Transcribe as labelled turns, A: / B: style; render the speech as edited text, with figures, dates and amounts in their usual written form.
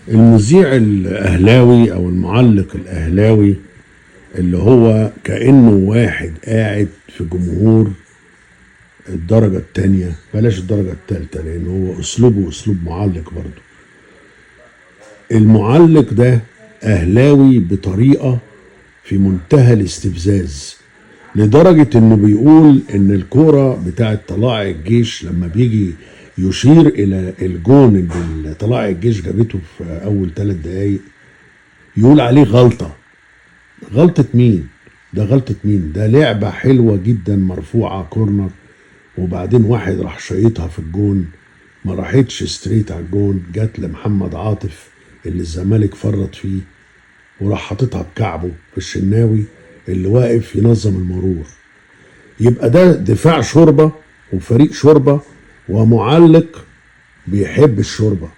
A: المذيع الاهلاوي او المعلق الاهلاوي اللي هو كأنه واحد قاعد في جمهور الدرجة التانية، بلاش الدرجة التالتة، لأن هو أسلوبه أسلوب معلق برضه. المعلق ده أهلاوي بطريقة في منتهى الاستفزاز، لدرجة إنه بيقول إن الكورة بتاعت طلائع الجيش لما بيجي يشير إلى الجون اللي طلائع الجيش جابته في أول 3 دقايق يقول عليه غلطة. غلطة مين؟ ده غلطة مين؟ ده لعبة حلوة جدا مرفوعة كورنر، وبعدين واحد راح شايطها في الجون، ما راحتش ستريت على الجون، جات لمحمد عاطف اللي الزمالك فرط فيه، وراح حاططها بكعبه في الشناوي اللي واقف ينظم المرور. يبقى ده دفاع شوربة وفريق شوربة ومعلق بيحب الشوربة.